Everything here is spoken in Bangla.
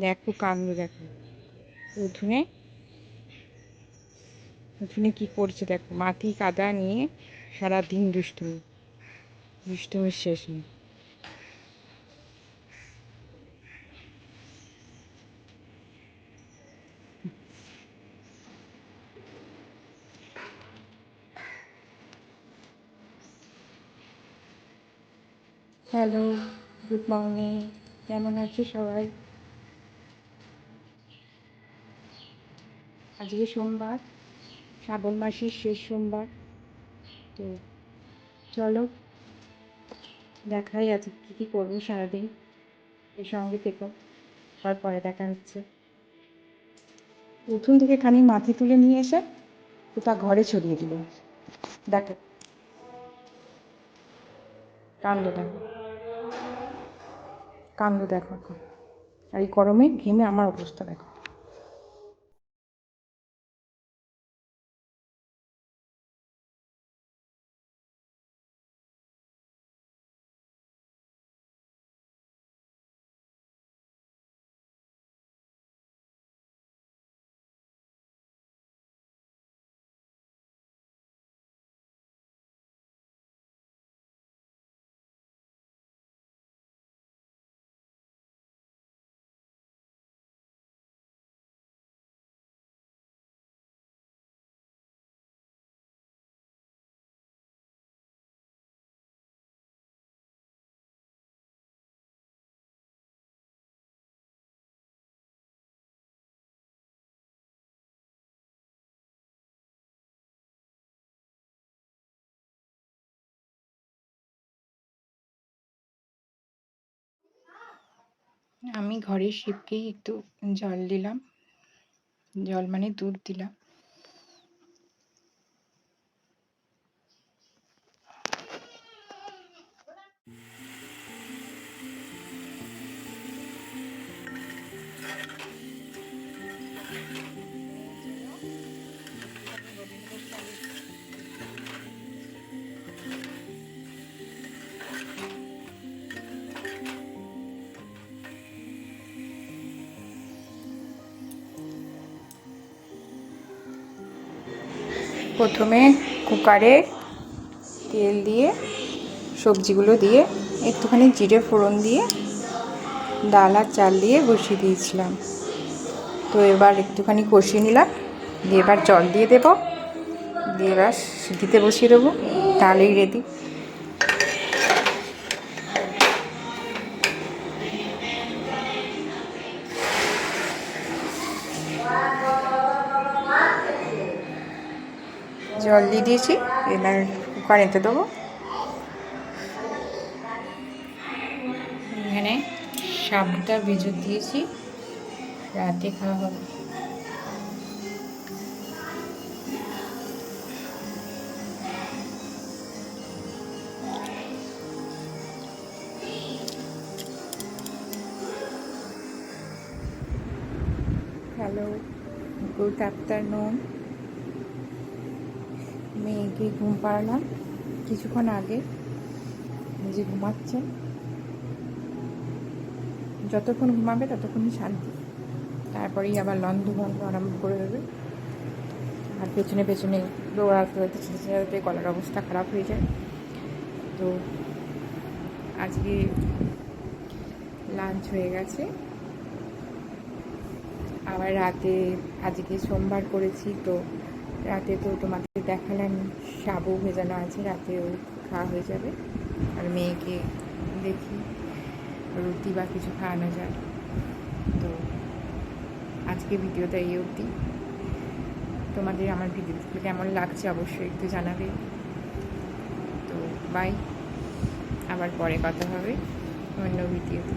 দেখো কাণ্ড দেখো। উঠোনে উঠোনে কি করছে দেখো, মাটি কাদা নিয়ে সারাদিন দুষ্টুমি, দুষ্টুমির শেষ নেই। Hello, good morning. কেমন আছো সবাই? আজকে সোমবার, শ্রাবণ মাসের শেষ সোমবার। তো চলো দেখাই আজকে কী কী করবো সারাদিন। এর সঙ্গে থেকো, পরে দেখা হচ্ছে। উঠোন থেকে খানিক মাটি তুলে নিয়ে এসে তা ঘরে ছড়িয়ে দিল। দেখো কাণ্ড দেখো, কাণ্ড দেখো এখন। আর এই গরমে ঘেমে আমার অবস্থা দেখো। আমি ঘরের শিবকেই একটু জল দিলাম, জল মানে দুধ দিলাম। প্রথমে কুকারে তেল দিয়ে সবজিগুলো দিয়ে একটুখানি জিরে ফোড়ন দিয়ে ডাল আর চাল দিয়ে বসিয়ে দিয়েছিলাম। তো এবার একটুখানি কষিয়ে নিলাম, দিয়ে এবার জল দিয়ে দেবো, দিয়ে এবার সিটিতে বসিয়ে দেবো, তাহলেই রেডি। জল দিয়ে দিয়েছি, এবার কুকারেতে দেবো। এখানে সাবুটা ভেজে দিয়েছি, রাতে খাওয়া হবে। Hello, good afternoon. মেয়েকে ঘুম পাড়ালাম কিছুক্ষণ আগে, নিজে ঘুমাচ্ছে। যতক্ষণ ঘুমাবে ততক্ষণই শান্তি, তারপরেই আবার লন্ডভন্ড আরম্ভ করে দেবে। আর পেছনে পেছনে দৌড়াতে দৌড়াতে গলার অবস্থা খারাপ হয়ে যায়। তো আজকে লাঞ্চ হয়ে গেছে, আবার রাতে আজকে সোমবার করেছি, তো রাতে তো তোমাদের দেখালাম সাবু ভেজানো আছে, রাতেও খাওয়া হয়ে যাবে। আর মেয়েকে দেখি রুটি বা কিছু খাওয়ানো যায়। তো আজকে ভিডিওটা এই অবধি। তোমাদের আমার ভিডিওগুলো কেমন লাগছে অবশ্যই একটু জানাবে। তো বাই, আবার পরে কথা হবে অন্য ভিডিওতে।